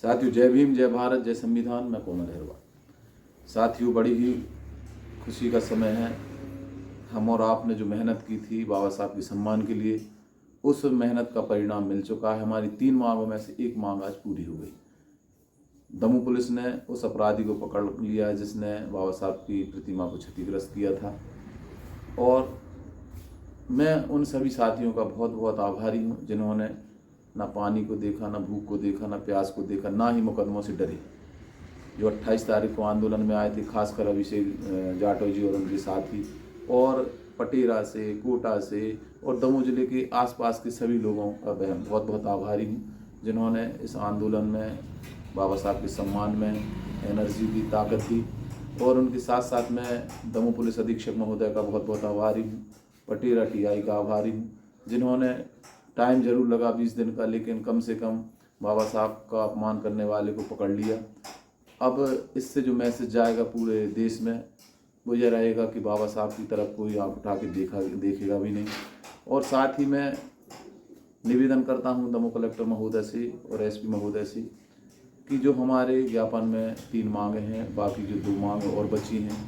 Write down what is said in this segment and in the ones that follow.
साथियों, जय भीम, जय भारत, जय संविधान। मैं कोमल अहिरवार। साथियों, बड़ी ही खुशी का समय है। हम और आपने जो मेहनत की थी बाबा साहब के सम्मान के लिए, उस मेहनत का परिणाम मिल चुका है। हमारी 3 मांगों में से एक मांग आज पूरी हो गई। दमू पुलिस ने उस अपराधी को पकड़ लिया है जिसने बाबा साहब की प्रतिमा को क्षतिग्रस्त किया था। और मैं उन सभी साथियों का बहुत बहुत आभारी हूँ जिन्होंने ना पानी को देखा, ना भूख को देखा, ना प्यास को देखा, ना ही मुकदमों से डरे। जो 28 तारीख को आंदोलन में आए थे, खासकर अभिषेक जाटव जी और उनके साथी, और पटेरा से, कोटा से और दमोह जिले के आसपास के सभी लोगों का मैं बहुत बहुत आभारी हूँ जिन्होंने इस आंदोलन में बाबा साहब के सम्मान में एनर्जी दी, ताकत दी। और उनके साथ साथ मैं दमोह पुलिस अधीक्षक महोदय का बहुत बहुत आभारी हूँ, पटेरा टीआई का आभारी हूँ जिन्होंने, टाइम जरूर लगा 20 दिन का, लेकिन कम से कम बाबा साहब का अपमान करने वाले को पकड़ लिया। अब इससे जो मैसेज जाएगा पूरे देश में वो यह रहेगा कि बाबा साहब की तरफ कोई आँख उठा के देखेगा भी नहीं। और साथ ही मैं निवेदन करता हूं दमोह कलेक्टर महोदय से और एसपी महोदय से कि जो हमारे ज्ञापन में 3 मांगे हैं, बाकी जो 2 मांगे और बची हैं,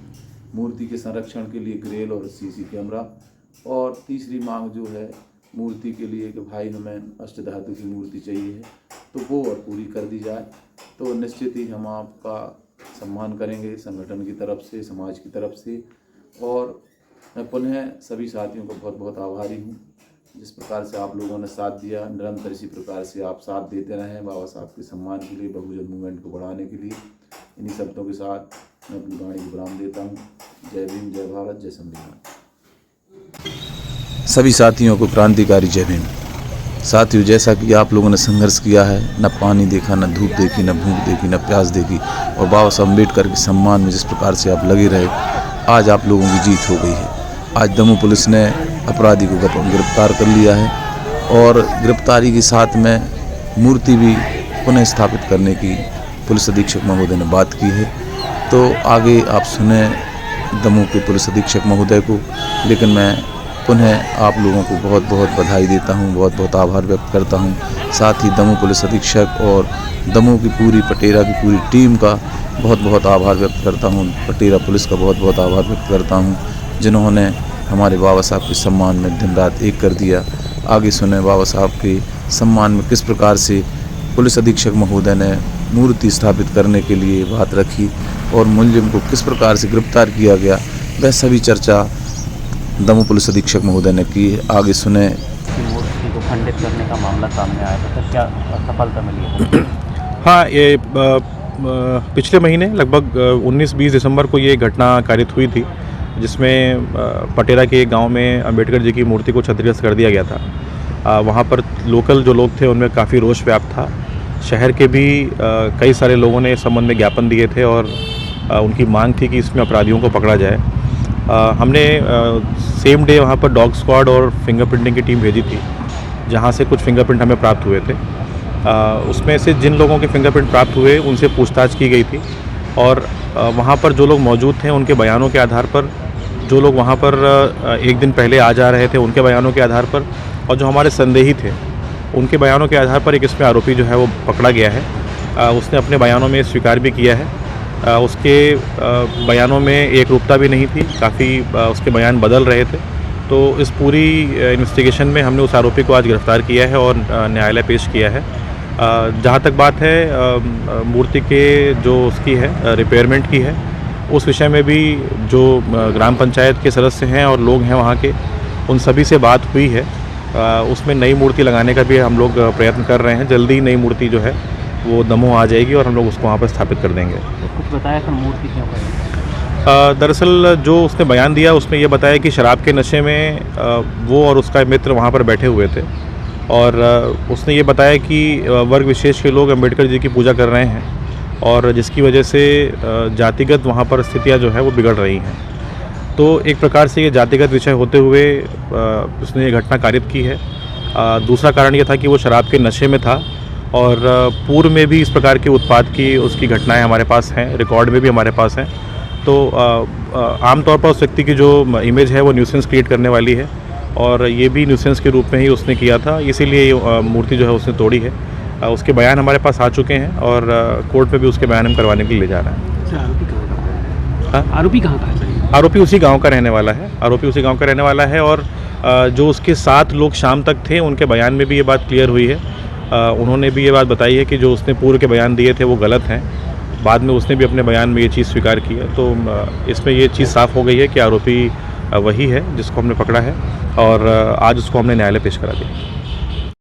मूर्ति के संरक्षण के लिए ग्रेल और सीसी कैमरा, और तीसरी मांग जो है मूर्ति के लिए कि भाई हमें अष्टधातु की मूर्ति चाहिए है, तो वो और पूरी कर दी जाए। तो निश्चित ही हम आपका सम्मान करेंगे संगठन की तरफ से, समाज की तरफ से। और मैं पुनः सभी साथियों को बहुत बहुत आभारी हूँ जिस प्रकार से आप लोगों ने साथ दिया। निरंतर इसी प्रकार से आप साथ देते रहें बाबा साहब के सम्मान के लिए, बहुजन मूवमेंट को बढ़ाने के लिए। इन्हीं शब्दों के साथ मैं अपनी वाणी को विराम देता हूँ। जय भीम, जय भारत, जय संविधान। सभी साथियों को क्रांतिकारी जय भीम। साथियों, जैसा कि आप लोगों ने संघर्ष किया है, न पानी देखा, न धूप देखी, न भूख देखी, न प्यास देखी, और बाबा साहब अम्बेडकर के सम्मान में जिस प्रकार से आप लगे रहे, आज आप लोगों की जीत हो गई है। आज दमोह पुलिस ने अपराधी को गिरफ्तार कर लिया है और गिरफ्तारी के साथ में मूर्ति भी पुनः स्थापित करने की पुलिस अधीक्षक महोदय ने बात की है। तो आगे आप सुने दमोह के पुलिस अधीक्षक महोदय को, लेकिन मैं पुनः आप लोगों को बहुत बहुत बधाई देता हूं, बहुत बहुत आभार व्यक्त करता हूं। साथ ही दमोह पुलिस अधीक्षक और दमोह की पूरी पटेरा की पूरी टीम का बहुत बहुत आभार व्यक्त करता हूं। पटेरा पुलिस का बहुत बहुत आभार व्यक्त करता हूं जिन्होंने हमारे बाबा साहब के सम्मान में दिन रात एक कर दिया। आगे सुने बाबा साहब के सम्मान में किस प्रकार से पुलिस अधीक्षक महोदय ने मूर्ति स्थापित करने के लिए बात रखी और मुलजिम को किस प्रकार से गिरफ्तार किया गया, वह सभी चर्चा दमोह पुलिस अधीक्षक महोदय ने की। आगे सुने। मूर्ति को खंडित करने का मामला सामने आया था, तो क्या सफलता मिली है? हाँ, ये पिछले महीने लगभग 19-20 दिसंबर को ये घटना कारित हुई थी जिसमें पटेरा के एक गांव में अंबेडकर जी की मूर्ति को क्षतिग्रस्त कर दिया गया था। वहाँ पर लोकल जो लोग थे उनमें काफ़ी रोष व्याप्त था। शहर के भी कई सारे लोगों ने इस संबंध में ज्ञापन दिए थे और उनकी मांग थी कि इसमें अपराधियों को पकड़ा जाए। हमने सेम डे वहाँ पर डॉग स्क्वाड और फिंगरप्रिंटिंग की टीम भेजी थी, जहाँ से कुछ फिंगरप्रिंट हमें प्राप्त हुए थे। उसमें से जिन लोगों के फिंगरप्रिंट प्राप्त हुए उनसे पूछताछ की गई थी और वहाँ पर जो लोग मौजूद थे उनके बयानों के आधार पर, जो लोग वहाँ पर एक दिन पहले आ जा रहे थे उनके बयानों के आधार पर, और जो हमारे संदेही थे उनके बयानों के आधार पर एक इसमें आरोपी जो है वो पकड़ा गया है। उसने अपने बयानों में स्वीकार भी किया है। उसके बयानों में एक रूपता भी नहीं थी, काफ़ी उसके बयान बदल रहे थे। तो इस पूरी इन्वेस्टिगेशन में हमने उस आरोपी को आज गिरफ्तार किया है और न्यायालय पेश किया है। जहाँ तक बात है मूर्ति के जो उसकी है रिपेयरमेंट की है, उस विषय में भी जो ग्राम पंचायत के सदस्य हैं और लोग हैं वहाँ के, उन सभी से बात हुई है। उसमें नई मूर्ति लगाने का भी हम लोग प्रयत्न कर रहे हैं। जल्दी नई मूर्ति जो है वो दमोह आ जाएगी और हम लोग उसको वहाँ पर स्थापित कर देंगे। तो कुछ बताया सर मूर्ति क्यों करें? दरअसल जो उसने बयान दिया उसमें ये बताया कि शराब के नशे में वो और उसका मित्र वहाँ पर बैठे हुए थे और उसने ये बताया कि वर्ग विशेष के लोग अम्बेडकर जी की पूजा कर रहे हैं और जिसकी वजह से जातिगत वहाँ पर स्थितियाँ जो है वो बिगड़ रही हैं। तो एक प्रकार से ये जातिगत विषय होते हुए उसने ये घटना कारित की है। दूसरा कारण ये था कि वो शराब के नशे में था और पूर्व में भी इस प्रकार के उत्पाद की उसकी घटनाएं हमारे पास हैं, रिकॉर्ड में भी हमारे पास हैं। तो आमतौर पर उस व्यक्ति की जो इमेज है वो न्यूसेंस क्रिएट करने वाली है और ये भी न्यूसेंस के रूप में ही उसने किया था, इसीलिए मूर्ति जो है उसने तोड़ी है। उसके बयान हमारे पास आ चुके हैं और कोर्ट में भी उसके बयान हम करवाने के लिए ले जा रहे हैं। सर आरोपी कहाँ का है? हाँ? आरोपी कहाँ का है? आरोपी उसी गांव का रहने वाला है। आरोपी उसी गांव का रहने वाला है और जो उसके 7 लोग शाम तक थे उनके बयान में भी ये बात क्लियर हुई है। उन्होंने भी ये बात बताई है कि जो उसने पूर्व के बयान दिए थे वो गलत हैं। बाद में उसने भी अपने बयान में ये चीज़ स्वीकार की है। तो इसमें ये चीज़ साफ़ हो गई है कि आरोपी वही है जिसको हमने पकड़ा है और आज उसको हमने न्यायालय पेश करा दिया।